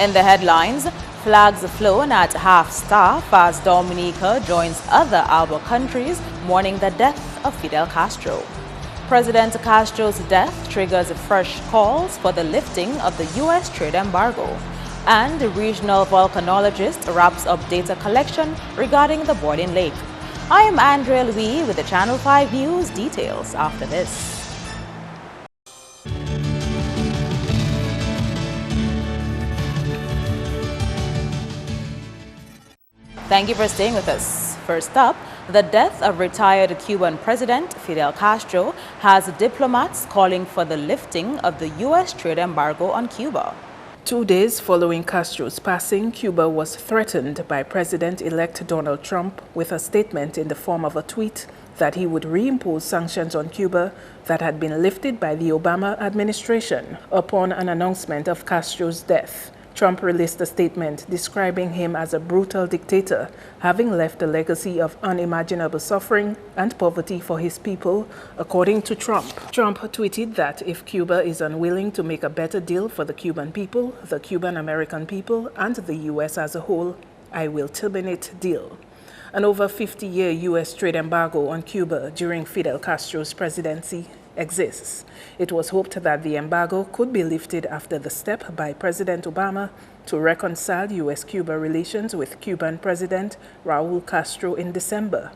In the headlines, flags flown at half-staff as Dominica joins other Alba countries mourning the death of Fidel Castro. President Castro's death triggers fresh calls for the lifting of the U.S. trade embargo. And the regional volcanologist wraps up data collection regarding the boiling lake. I am Andrea Louis with the Channel 5 News details after this. Thank you for staying with us. First up, the death of retired Cuban President Fidel Castro has diplomats calling for the lifting of the U.S. trade embargo on Cuba. 2 days following Castro's passing, Cuba was threatened by President-elect Donald Trump with a statement in the form of a tweet that he would reimpose sanctions on Cuba that had been lifted by the Obama administration upon an announcement of Castro's death. Trump released a statement describing him as a brutal dictator, having left a legacy of unimaginable suffering and poverty for his people, according to Trump. Trump tweeted that if Cuba is unwilling to make a better deal for the Cuban people, the Cuban-American people, and the U.S. as a whole, I will terminate deal. An over 50-year U.S. trade embargo on Cuba during Fidel Castro's presidency exists. It was hoped that the embargo could be lifted after the step by President Obama to reconcile U.S.-Cuba relations with Cuban President Raul Castro in December.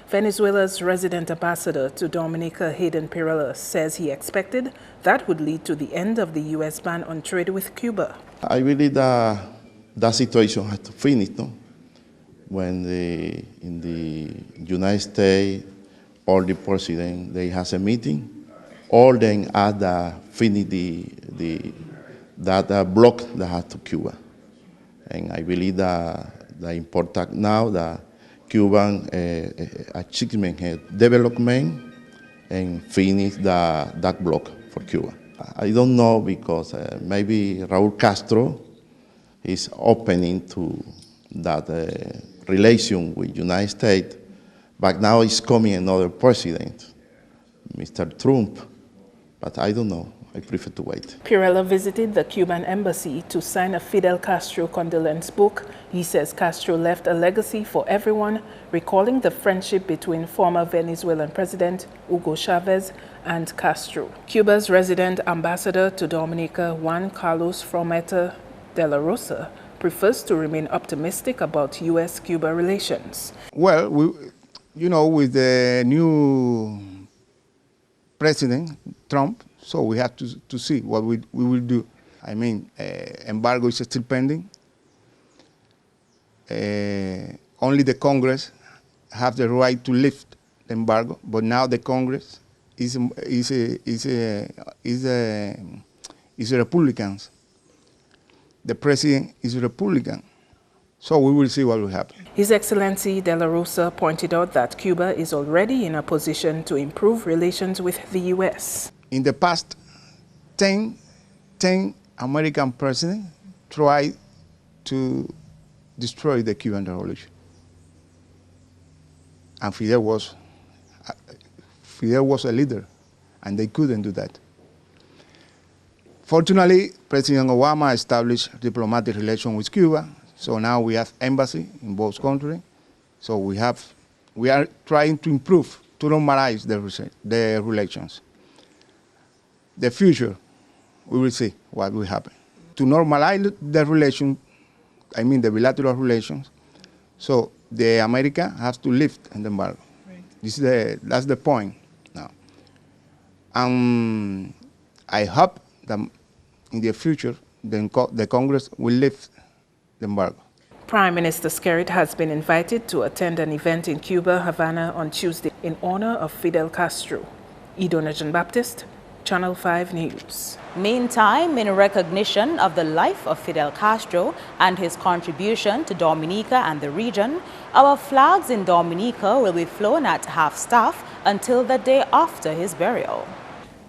Venezuela's resident ambassador to Dominica, Hayden Pirella, says he expected that would lead to the end of the U.S. ban on trade with Cuba. I believe that situation has to finish, no? When in the United States, all the president, they has a meeting, all then add finish that block that has to Cuba. And I believe that the important now that Cuban achievement development and finish that block for Cuba. I don't know because maybe Raul Castro is opening to that relation with United States, but now is coming another president, Mr. Trump, but I don't know. I prefer to wait. Pirella visited the Cuban embassy to sign a Fidel Castro condolence book. He says Castro left a legacy for everyone, recalling the friendship between former Venezuelan President Hugo Chavez and Castro. Cuba's resident ambassador to Dominica, Juan Carlos Frometa de la Rosa, prefers to remain optimistic about U.S.-Cuba relations. Well, with the new President Trump, so we have to see what we will do. I mean, embargo is still pending. Only the Congress have the right to lift the embargo, but now the Congress is Republicans. The President is a Republican. So we will see what will happen. His Excellency De La Rosa pointed out that Cuba is already in a position to improve relations with the U.S. In the past, 10 American presidents tried to destroy the Cuban Revolution. And Fidel was a leader, and they couldn't do that. Fortunately, President Obama established diplomatic relations with Cuba. So now we have embassy in both countries. So we are trying to improve, to normalize the relations. The future, we will see what will happen. To normalize the relations, I mean the bilateral relations, so the America has to lift the embargo. Right. That's the point now. I hope that in the future, the Congress will lift the embargo. Prime Minister Skerrit has been invited to attend an event in Cuba, Havana on Tuesday in honor of Fidel Castro. Idona Jean-Baptiste, Channel 5 News. Meantime, in recognition of the life of Fidel Castro and his contribution to Dominica and the region, our flags in Dominica will be flown at half-staff until the day after his burial.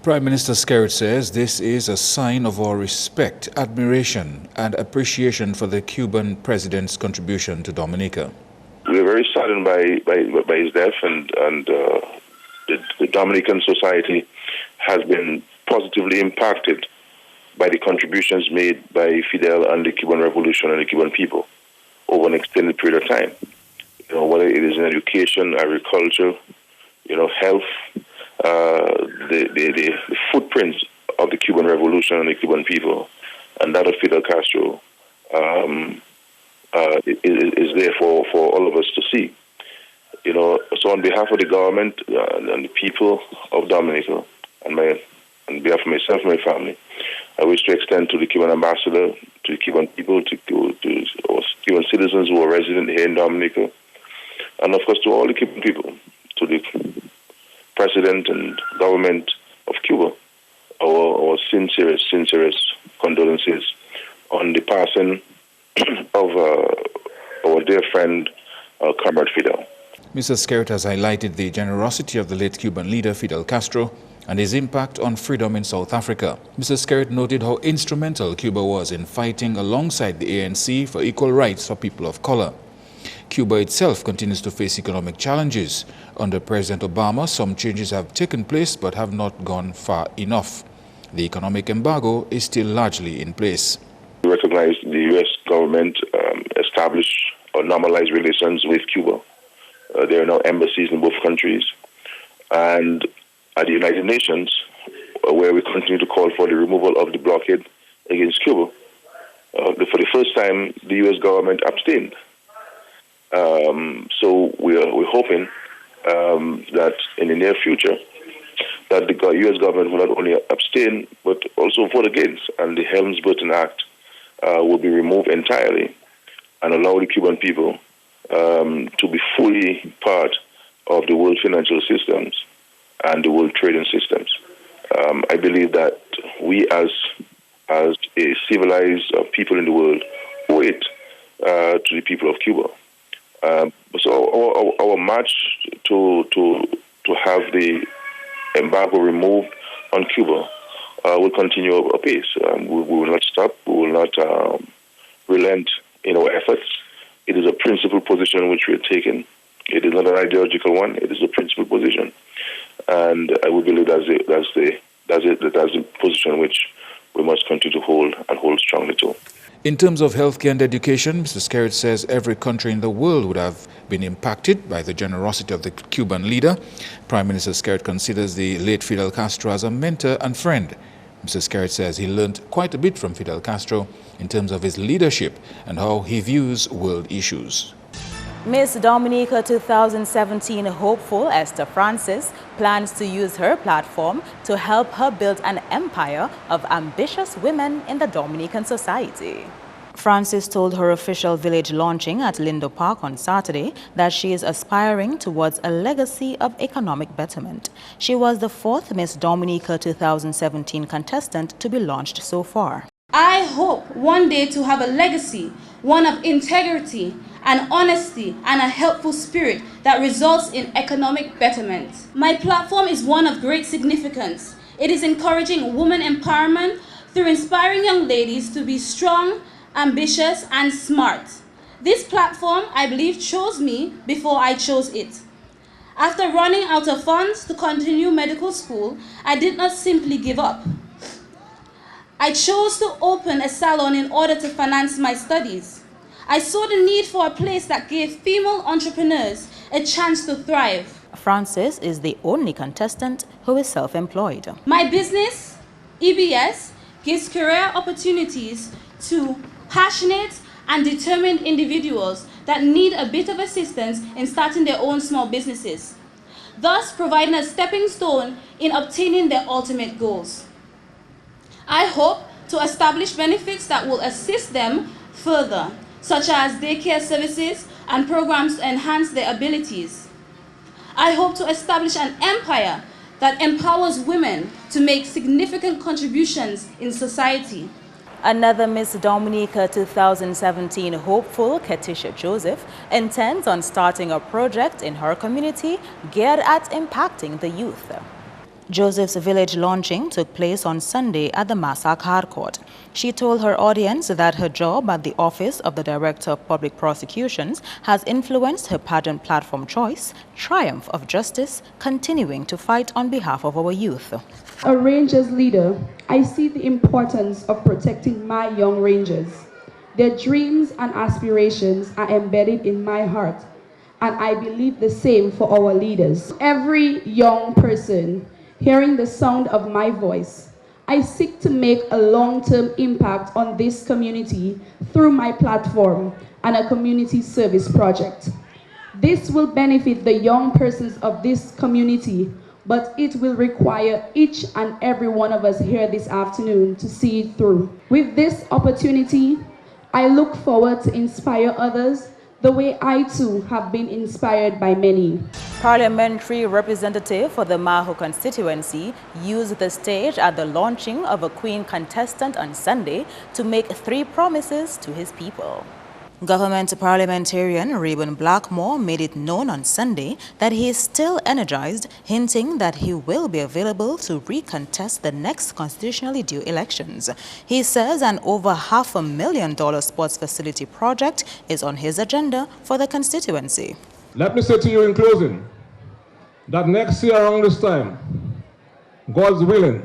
Prime Minister Skerrit says this is a sign of our respect, admiration and appreciation for the Cuban president's contribution to Dominica. We're very saddened by his death, and the Dominican society has been positively impacted by the contributions made by Fidel and the Cuban Revolution and the Cuban people over an extended period of time. Whether it is in education, agriculture, health, the footprints of the Cuban Revolution and the Cuban people, and that of Fidel Castro is there for all of us to see. So on behalf of the government and the people of Dominica, and on behalf of myself and my family, I wish to extend to the Cuban ambassador, to the Cuban people, to Cuban citizens who are resident here in Dominica, and of course to all the Cuban people, to the president and government of Cuba, our sincerest condolences on the passing of our dear friend, Comrade Fidel. Mr. Skerritt has highlighted the generosity of the late Cuban leader Fidel Castro and his impact on freedom in South Africa. Mr. Skerritt noted how instrumental Cuba was in fighting alongside the ANC for equal rights for people of color. Cuba itself continues to face economic challenges. Under President Obama, some changes have taken place but have not gone far enough. The economic embargo is still largely in place. We recognize the U.S. government established or normalized relations with Cuba. There are now embassies in both countries. And at the United Nations, where we continue to call for the removal of the blockade against Cuba, for the first time, the U.S. government abstained. So we're hoping that in the near future, that the U.S. government will not only abstain, but also vote against, and the Helms-Burton Act will be removed entirely and allow the Cuban people to be fully part of the world financial systems and the world trading systems. I believe that we as a civilized people in the world owe it to the people of Cuba. So our march to have the embargo removed on Cuba will continue apace. We will not stop. We will not relent in our efforts. It is a principled position which we are taking. It is not an ideological one. It is a principled position, and I would believe that's the position which we must continue to hold and hold strongly to. In terms of healthcare and education, Mr. Skerritt says every country in the world would have been impacted by the generosity of the Cuban leader. Prime Minister Skerritt considers the late Fidel Castro as a mentor and friend. Mr. Skerritt says he learned quite a bit from Fidel Castro in terms of his leadership and how he views world issues. Miss Dominica 2017 hopeful Esther Francis plans to use her platform to help her build an empire of ambitious women in the Dominican society. Francis told her official village launching at Lindo Park on Saturday that she is aspiring towards a legacy of economic betterment. She was the fourth Miss Dominica 2017 contestant to be launched so far. I hope one day to have a legacy, one of integrity and honesty and a helpful spirit that results in economic betterment. My platform is one of great significance. It is encouraging women empowerment through inspiring young ladies to be strong, ambitious, and smart. This platform, I believe, chose me before I chose it. After running out of funds to continue medical school, I did not simply give up. I chose to open a salon in order to finance my studies. I saw the need for a place that gave female entrepreneurs a chance to thrive. Francis is the only contestant who is self-employed. My business, EBS, gives career opportunities to passionate and determined individuals that need a bit of assistance in starting their own small businesses, thus providing a stepping stone in obtaining their ultimate goals. I hope to establish benefits that will assist them further, such as daycare services and programs to enhance their abilities. I hope to establish an empire that empowers women to make significant contributions in society. Another Miss Dominica 2017 hopeful, Ketisha Joseph, intends on starting a project in her community geared at impacting the youth. Joseph's village launching took place on Sunday at the Massac Hard Court. She told her audience that her job at the Office of the Director of Public Prosecutions has influenced her pageant platform choice, Triumph of Justice, continuing to fight on behalf of our youth. A Rangers leader, I see the importance of protecting my young Rangers. Their dreams and aspirations are embedded in my heart, and I believe the same for our leaders. Every young person hearing the sound of my voice, I seek to make a long-term impact on this community through my platform and a community service project. This will benefit the young persons of this community, but it will require each and every one of us here this afternoon to see it through. With this opportunity, I look forward to inspire others the way I too have been inspired by many. Parliamentary representative for the Maho constituency used the stage at the launching of a Queen contestant on Sunday to make 3 promises to his people. Government parliamentarian Reuben Blackmore made it known on Sunday that he is still energized, hinting that he will be available to recontest the next constitutionally due elections. He says an over $500,000 sports facility project is on his agenda for the constituency. Let me say to you in closing that next year around this time, God's willing,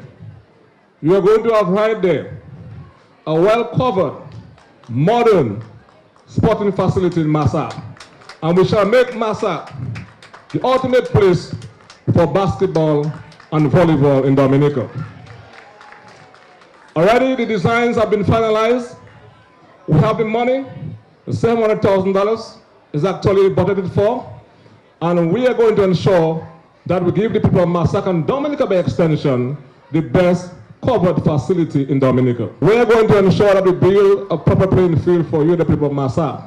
you are going to have right there a well-covered, modern sporting facility in Massac, and we shall make Massac the ultimate place for basketball and volleyball in Dominica. Already the designs have been finalized. We have the money, the $700,000 is actually budgeted for, and we are going to ensure that we give the people of Massac and Dominica by extension the best covered facility in Dominica. We are going to ensure that we build a proper playing field for you, the people of Massac.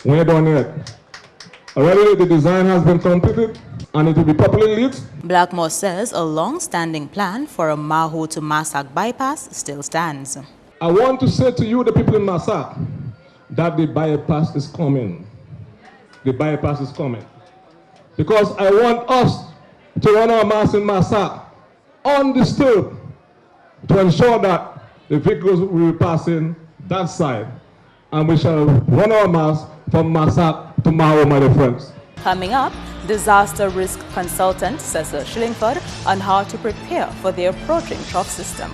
We are done yet. Already the design has been completed and it will be properly lit. Blackmore says a long-standing plan for a Maho to Massac bypass still stands. I want to say to you, the people in Massac, that the bypass is coming. The bypass is coming. Because I want us to run our mass in Massac undisturbed, to ensure that the vehicles will be passing that side, and we shall run our mass from Massac to Maho, my dear friends. Coming up, disaster risk consultant Cecil Shillingford on how to prepare for the approaching trough system.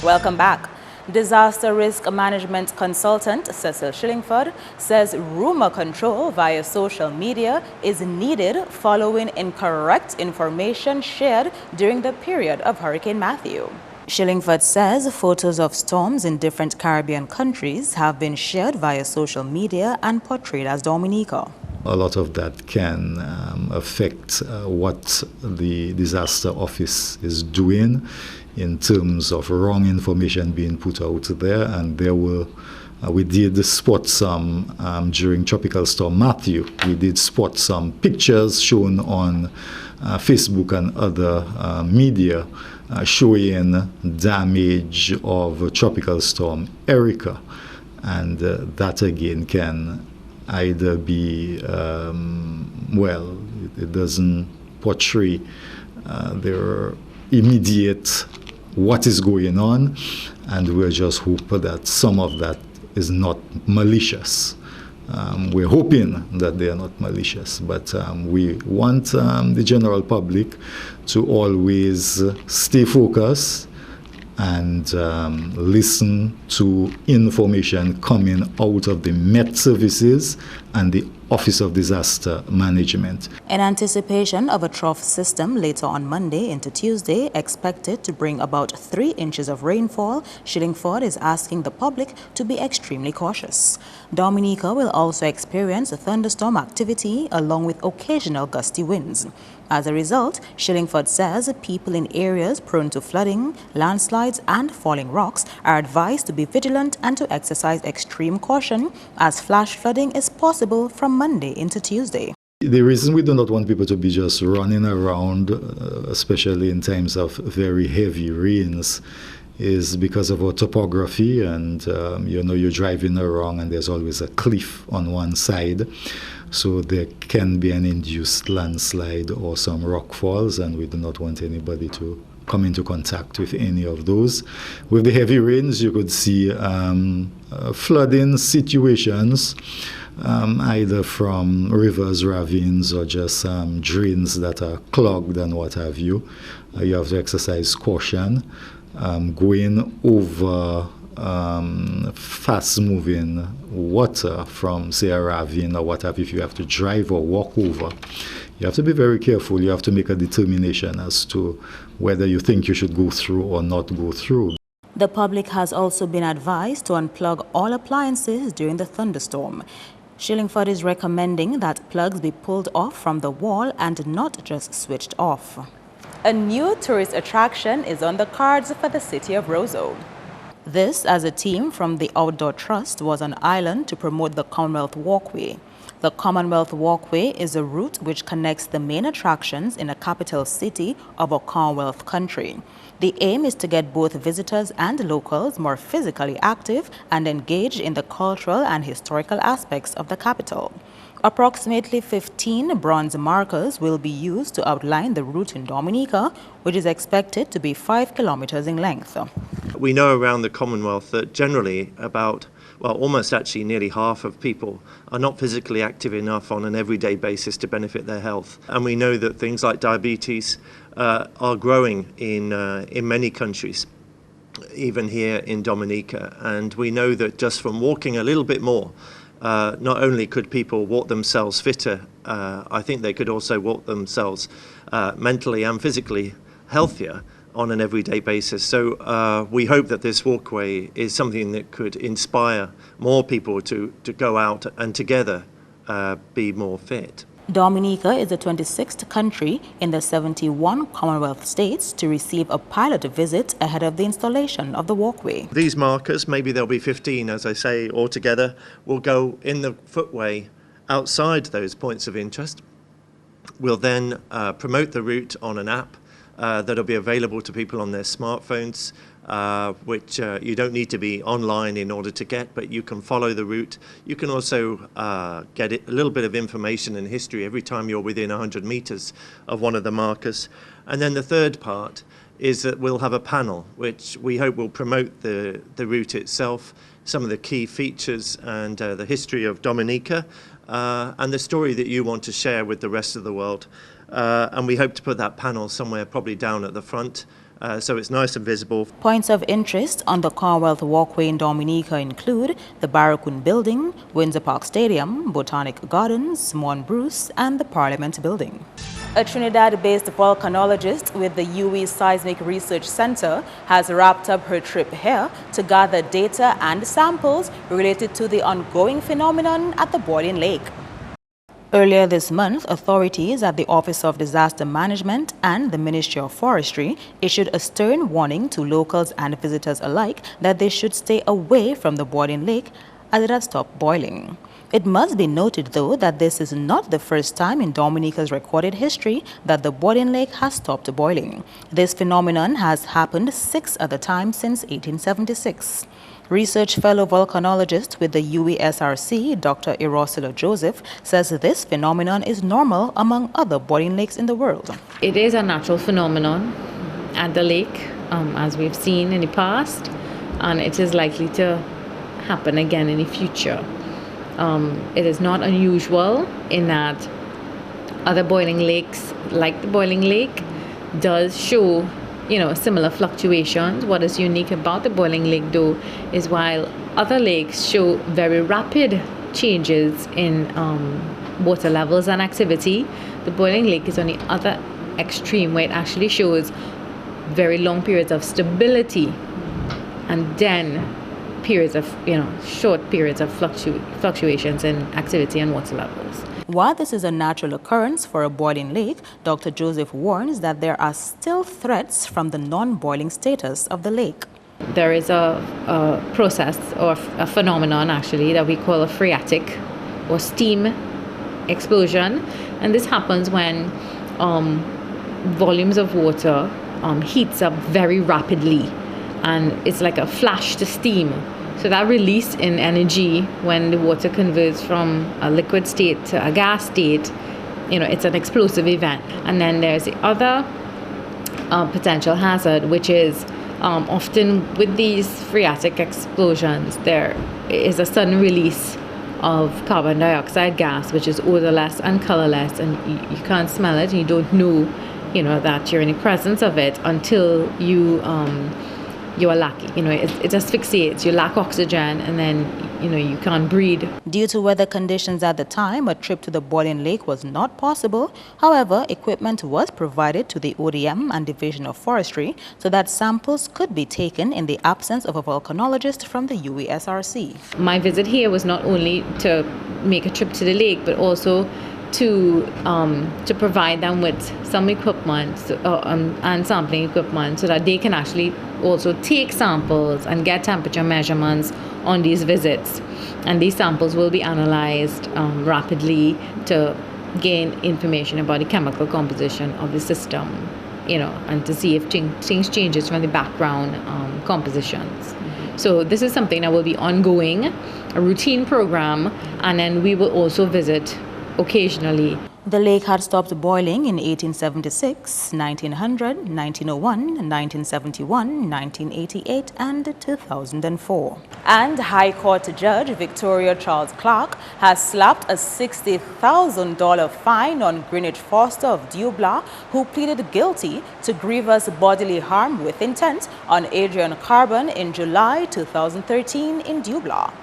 Welcome back. Disaster risk management consultant Cecil Shillingford says rumor control via social media is needed following incorrect information shared during the period of Hurricane Matthew. Shillingford says photos of storms in different Caribbean countries have been shared via social media and portrayed as Dominica. A lot of that can affect what the disaster office is doing in terms of wrong information being put out there, and there were we did spot some during Tropical Storm Matthew. We did spot some pictures shown on Facebook and other media showing damage of Tropical Storm Erica, and that again can either be well, it doesn't portray their immediate what is going on, and we're just hoping that some of that is not malicious. We're hoping that they are not malicious, but we want the general public to always stay focused and listen to information coming out of the Met Services and the Office of Disaster Management. In anticipation of a trough system later on Monday into Tuesday, expected to bring about 3 inches of rainfall, Shillingford is asking the public to be extremely cautious. Dominica will also experience a thunderstorm activity along with occasional gusty winds. As a result, Shillingford says people in areas prone to flooding, landslides and falling rocks are advised to be vigilant and to exercise extreme caution, as flash flooding is possible from Monday into Tuesday. The reason we do not want people to be just running around, especially in times of very heavy rains, is because of our topography, and you're driving along and there's always a cliff on one side, so there can be an induced landslide or some rock falls, and we do not want anybody to come into contact with any of those. With the heavy rains, you could see flooding situations, either from rivers, ravines, or just drains that are clogged and what have you. You have to exercise caution. Going over fast-moving water from, say, a ravine or what have you, if you have to drive or walk over, you have to be very careful. You have to make a determination as to whether you think you should go through or not go through. The public has also been advised to unplug all appliances during the thunderstorm. Shillingford is recommending that plugs be pulled off from the wall and not just switched off. A new tourist attraction is on the cards for the city of Roseau. This, as a team from the Outdoor Trust was on island to promote the Commonwealth Walkway. The Commonwealth Walkway is a route which connects the main attractions in the capital city of a Commonwealth country. The aim is to get both visitors and locals more physically active and engaged in the cultural and historical aspects of the capital. Approximately 15 bronze markers will be used to outline the route in Dominica, which is expected to be 5 kilometers in length. We know around the Commonwealth that generally almost actually nearly half of people are not physically active enough on an everyday basis to benefit their health. And we know that things like diabetes are growing in many countries, even here in Dominica. And we know that just from walking a little bit more, not only could people walk themselves fitter, I think they could also walk themselves mentally and physically healthier on an everyday basis. So we hope that this walkway is something that could inspire more people to go out and together be more fit. Dominica is the 26th country in the 71 Commonwealth states to receive a pilot visit ahead of the installation of the walkway. These markers, maybe there'll be 15, as I say, altogether, will go in the footway outside those points of interest. We'll then promote the route on an app that'll be available to people on their smartphones, which you don't need to be online in order to get, but you can follow the route. You can also get a little bit of information and history every time you're within 100 meters of one of the markers. And then the third part is that we'll have a panel, which we hope will promote the route itself, some of the key features and the history of Dominica, and the story that you want to share with the rest of the world. And we hope to put that panel somewhere probably down at the front, so it's nice and visible. Points of interest on the Commonwealth Walkway in Dominica include the Barracoon Building, Windsor Park Stadium, Botanic Gardens, Mon Bruce, and the Parliament Building. A Trinidad-based volcanologist with the UE Seismic Research Center has wrapped up her trip here to gather data and samples related to the ongoing phenomenon at the boiling lake. Earlier this month, authorities at the Office of Disaster Management and the Ministry of Forestry issued a stern warning to locals and visitors alike that they should stay away from the boiling lake as it has stopped boiling. It must be noted, though, that this is not the first time in Dominica's recorded history that the boiling lake has stopped boiling. This phenomenon has happened 6 other times since 1876. Research fellow volcanologist with the UESRC, Dr. Erosila Joseph, says this phenomenon is normal among other boiling lakes in the world. It is a natural phenomenon at the lake, as we've seen in the past, and it is likely to happen again in the future. It is not unusual in that other boiling lakes, like the boiling lake, does show similar fluctuations. What is unique about the boiling lake, though, is while other lakes show very rapid changes in water levels and activity, the boiling lake is on the other extreme, where it actually shows very long periods of stability and then periods of, short periods of fluctuations in activity and water levels. While this is a natural occurrence for a boiling lake, Dr. Joseph warns that there are still threats from the non-boiling status of the lake. There is a process or a phenomenon actually that we call a phreatic or steam explosion, and this happens when volumes of water heats up very rapidly, and it's like a flash to steam. So that release in energy when the water converts from a liquid state to a gas state, it's an explosive event. And then there's the other potential hazard, which is often with these phreatic explosions, there is a sudden release of carbon dioxide gas, which is odorless and colorless, and you can't smell it, and you don't know, that you're in the presence of it until you are lacking. It asphyxiates. You lack oxygen, and then you can't breathe. Due to weather conditions at the time, a trip to the boiling lake was not possible. However, equipment was provided to the ODM and Division of Forestry so that samples could be taken in the absence of a volcanologist from the UESRC. My visit here was not only to make a trip to the lake, but also to provide them with some equipment and sampling equipment so that they can actually also take samples and get temperature measurements on these visits. And these samples will be analyzed rapidly to gain information about the chemical composition of the system, and to see if things changes from the background compositions. So this is something that will be ongoing, a routine program, and then we will also visit occasionally. The lake had stopped boiling in 1876, 1900, 1901, 1971, 1988 and 2004. And High Court Judge Victoria Charles Clark has slapped a $60,000 fine on Greenwich Foster of Dubla, who pleaded guilty to grievous bodily harm with intent on Adrian Carbon in July 2013 in Dubla.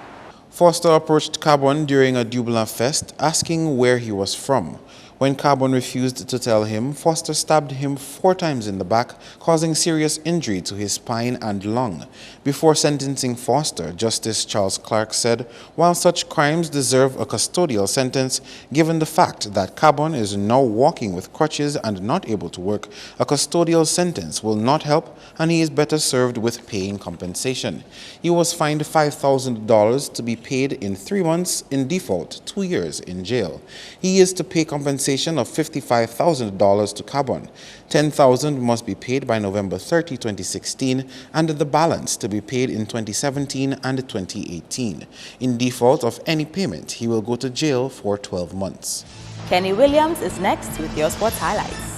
Foster approached Carbon during a Dubla fest, asking where he was from. When Carbon refused to tell him, Foster stabbed him 4 times in the back, causing serious injury to his spine and lung. Before sentencing Foster, Justice Charles Clark said, while such crimes deserve a custodial sentence, given the fact that Carbon is now walking with crutches and not able to work, a custodial sentence will not help, and he is better served with paying compensation. He was fined $5,000 to be paid in 3 months, in default 2 years in jail. He is to pay compensation of $55,000 to Carbon. $10,000 must be paid by November 30, 2016, and the balance to be paid in 2017 and 2018. In default of any payment, he will go to jail for 12 months. Kenny Williams is next with your sports highlights.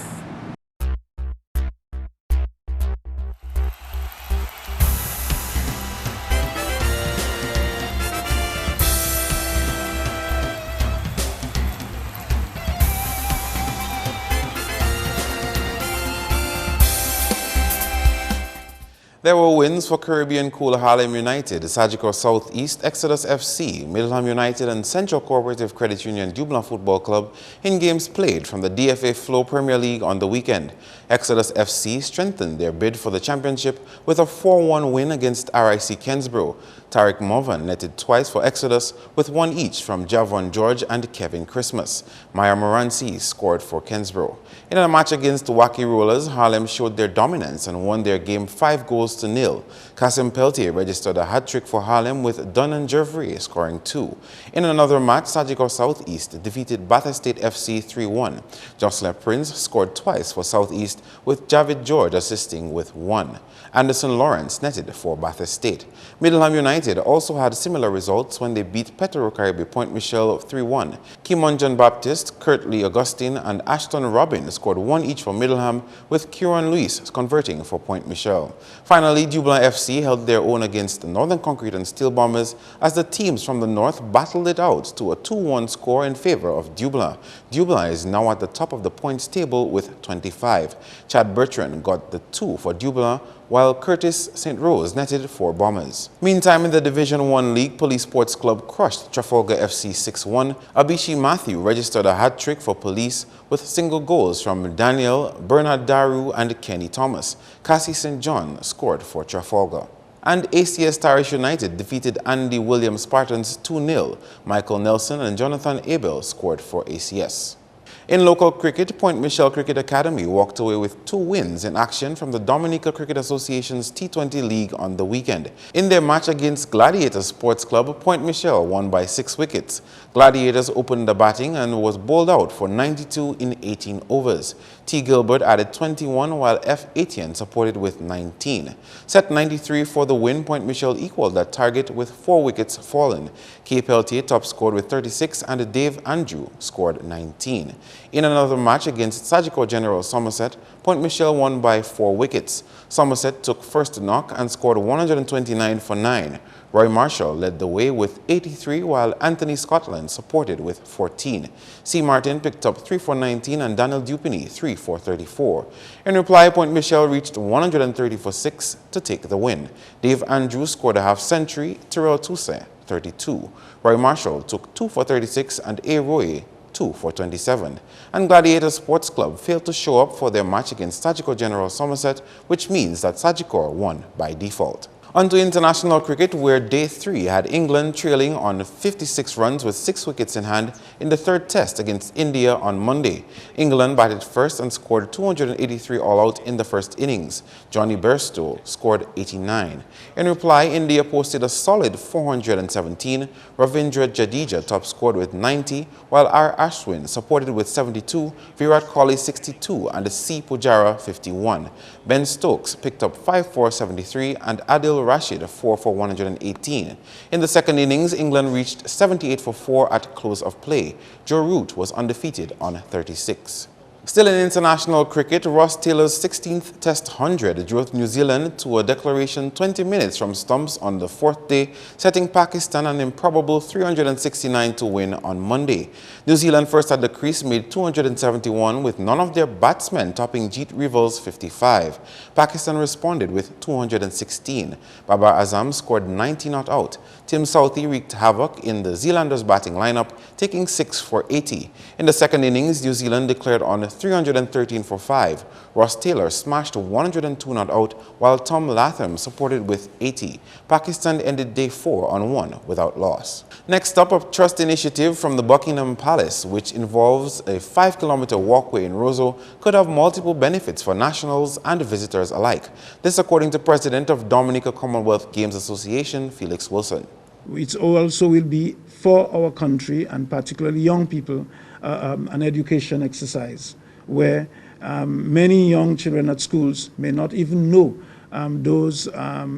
There were wins for Caribbean Cool Harlem United, Sagicor Southeast, Exodus FC, Middleham United and Central Cooperative Credit Union Dublin Football Club in games played from the DFA Flow Premier League on the weekend. Exodus FC strengthened their bid for the championship with a 4-1 win against RIC Kensborough. Tariq Movan netted twice for Exodus, with 1 each from Javon George and Kevin Christmas. Maya Moranci scored for Kensborough. In a match against the Wacky Rollers, Harlem showed their dominance and won their game 5-0. Kasim Peltier registered a hat-trick for Harlem, with Dunn and Gervais scoring 2. In another match, Sagicor Southeast defeated Bathurst State FC 3-1. Jocelyn Prince scored twice for Southeast, with Javid George assisting with 1. Anderson Lawrence netted for Bathurst State. Middleham United also had similar results when they beat Petro Caribe Point Michelle 3-1. Kimon John Baptist, Kurt Lee Augustine and Ashton Robin scored 1 each for Middleham, with Kieran Luis converting for Point Michelle. Finally, Dublin FC held their own against the Northern Concrete and Steel Bombers as the teams from the north battled it out to a 2-1 score in favor of Dublin. Dublin is now at the top of the points table with 25. Chad Bertrand got the 2 for Dublin, while Curtis St. Rose netted for Bombers. Meantime, in the Division 1 League, Police Sports Club crushed Trafalgar FC 6-1. Abishi Matthew registered a hat-trick for Police with single goals from Daniel, Bernard Daru and Kenny Thomas. Cassie St. John scored for Trafalgar. And ACS Tarish United defeated Andy Williams Spartans 2-0. Michael Nelson and Jonathan Abel scored for ACS. In local cricket, Point Michelle Cricket Academy walked away with 2 wins in action from the Dominica Cricket Association's T20 League on the weekend. In their match against Gladiators Sports Club, Point Michelle won by 6 wickets. Gladiators opened the batting and was bowled out for 92 in 18 overs. T. Gilbert added 21, while F. Etienne supported with 19. Set 93 for the win, Point Michel equaled that target with 4 wickets fallen. K. Peltier top scored with 36 and Dave Andrew scored 19. In another match against Sagicor General Somerset, Point Michel won by 4 wickets. Somerset took first knock and scored 129 for 9. Roy Marshall led the way with 83, while Anthony Scotland supported with 14. C. Martin picked up 3 for 19 and Daniel Dupini 3 for 34. In reply, Point Michel reached 130 for 6 to take the win. Dave Andrews scored a half-century, Tyrell Toussaint 32. Roy Marshall took 2 for 36 and A. Roy 2 for 27. And Gladiator Sports Club failed to show up for their match against Sagicor General Somerset, which means that Sagicor won by default. On to international cricket, where Day 3 had England trailing on 56 runs with 6 wickets in hand in the third test against India on Monday. England batted first and scored 283 all-out in the first innings. Johnny Bairstow scored 89. In reply, India posted a solid 417. Ravindra Jadeja top scored with 90, while R. Ashwin supported with 72, Virat Kohli 62, and C. Pujara 51. Ben Stokes picked up 5 for 73 and Adil Rashid 4 for 118. In the second innings, England reached 78 for 4 at close of play. Joe Root was undefeated on 36. Still in international cricket, Ross Taylor's 16th Test 100 drove New Zealand to a declaration 20 minutes from stumps on the 4th day, setting Pakistan an improbable 369 to win on Monday. New Zealand first at the crease made 271 with none of their batsmen topping Jeet Rival's 55. Pakistan responded with 216. Babar Azam scored 90 not out. Tim Southee wreaked havoc in the Zealanders' batting lineup, taking 6 for 80. In the second innings, New Zealand declared on 313 for 5. Ross Taylor smashed 102 not out, while Tom Latham supported with 80. Pakistan ended Day 4 on 1 without loss. Next up, a trust initiative from the Buckingham Palace, which involves a 5-kilometer walkway in Roseau, could have multiple benefits for nationals and visitors alike. This according to President of Dominica Commonwealth Games Association, Felix Wilson. It also will be for our country, and particularly young people, an education exercise where many young children at schools may not even know those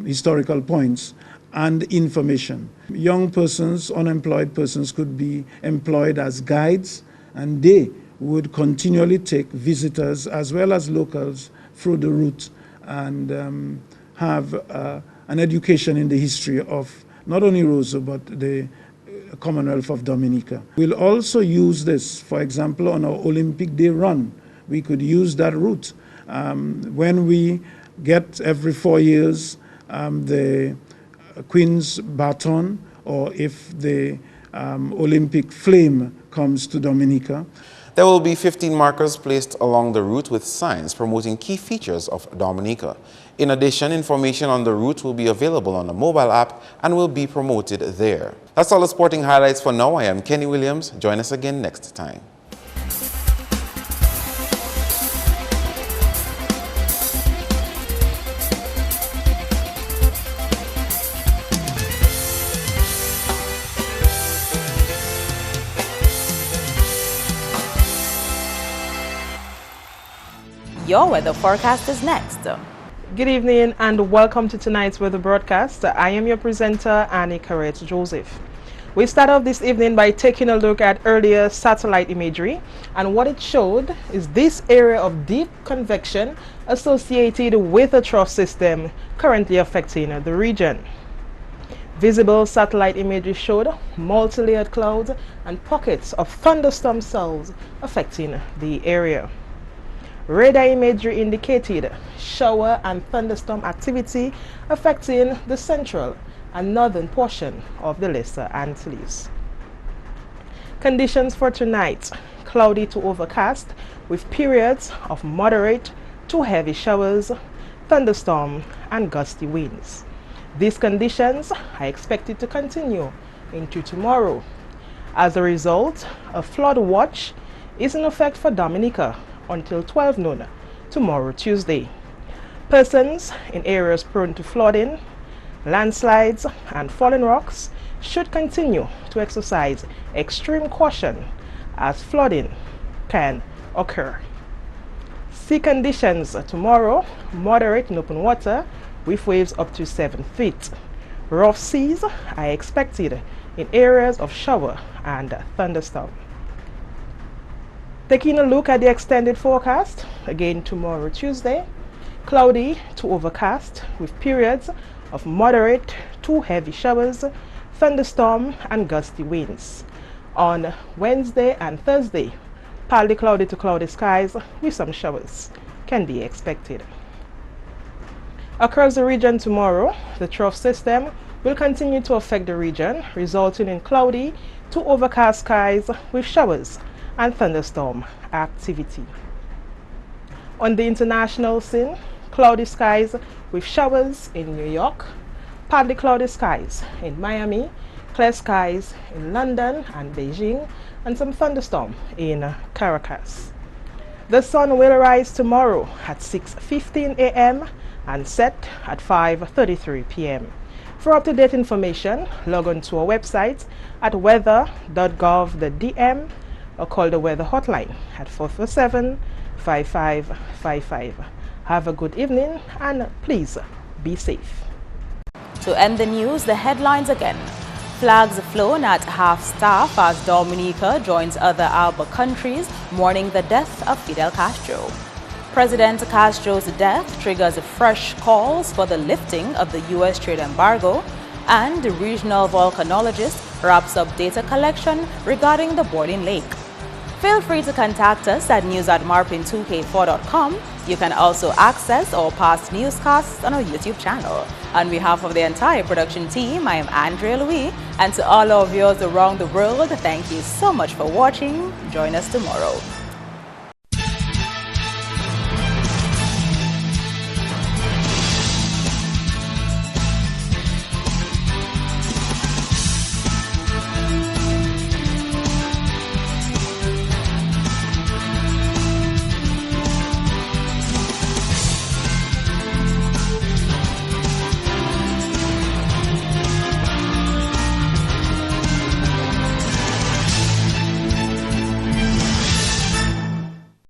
historical points and information. Young persons, unemployed persons could be employed as guides, and they would continually take visitors as well as locals through the route and have an education in the history of not only Roseau but the Commonwealth of Dominica. We'll also use this, for example, on our Olympic Day run. We could use that route. When we get every 4 years the Queen's Baton, or if the Olympic flame comes to Dominica. There will be 15 markers placed along the route with signs promoting key features of Dominica. In addition, information on the route will be available on the mobile app and will be promoted there. That's all the sporting highlights for now. I am Kenny Williams. Join us again next time. Your weather forecast is next. Good evening and welcome to tonight's weather broadcast. I am your presenter, Annie Carrette Joseph. We start off this evening by taking a look at earlier satellite imagery, and what it showed is this area of deep convection associated with a trough system currently affecting the region. Visible satellite imagery showed multi-layered clouds and pockets of thunderstorm cells affecting the area. Radar imagery indicated shower and thunderstorm activity affecting the central and northern portion of the Lesser Antilles. Conditions for tonight: cloudy to overcast with periods of moderate to heavy showers, thunderstorm and gusty winds. These conditions are expected to continue into tomorrow. As a result, a flood watch is in effect for Dominica until 12 noon tomorrow, Tuesday. Persons in areas prone to flooding, landslides and fallen rocks should continue to exercise extreme caution as flooding can occur. Sea conditions tomorrow, moderate in open water with waves up to 7 feet. Rough seas are expected in areas of shower and thunderstorm. Taking a look at the extended forecast, again tomorrow Tuesday, cloudy to overcast with periods of moderate to heavy showers, thunderstorm and gusty winds. On Wednesday and Thursday, partly cloudy to cloudy skies with some showers can be expected. Across the region tomorrow, the trough system will continue to affect the region, resulting in cloudy to overcast skies with showers and thunderstorm activity. On the international scene, cloudy skies with showers in New York, partly cloudy skies in Miami, clear skies in London and Beijing, and some thunderstorm in Caracas. The sun will rise tomorrow at 6:15 a.m. and set at 5:33 p.m. For up-to-date information, log on to our website at weather.gov.dm or call the weather hotline at 447-5555. Have a good evening and please be safe. To end the news, the headlines again. Flags flown at half-staff as Dominica joins other Alba countries mourning the death of Fidel Castro. President Castro's death triggers fresh calls for the lifting of the U.S. trade embargo, and the regional volcanologist wraps up data collection regarding the boiling lake. Feel free to contact us at news@MarpinNews28thNov2016. You can also access our past newscasts on our YouTube channel. On behalf of the entire production team, I am Andrea Louis, and to all our viewers around the world, thank you so much for watching. Join us tomorrow.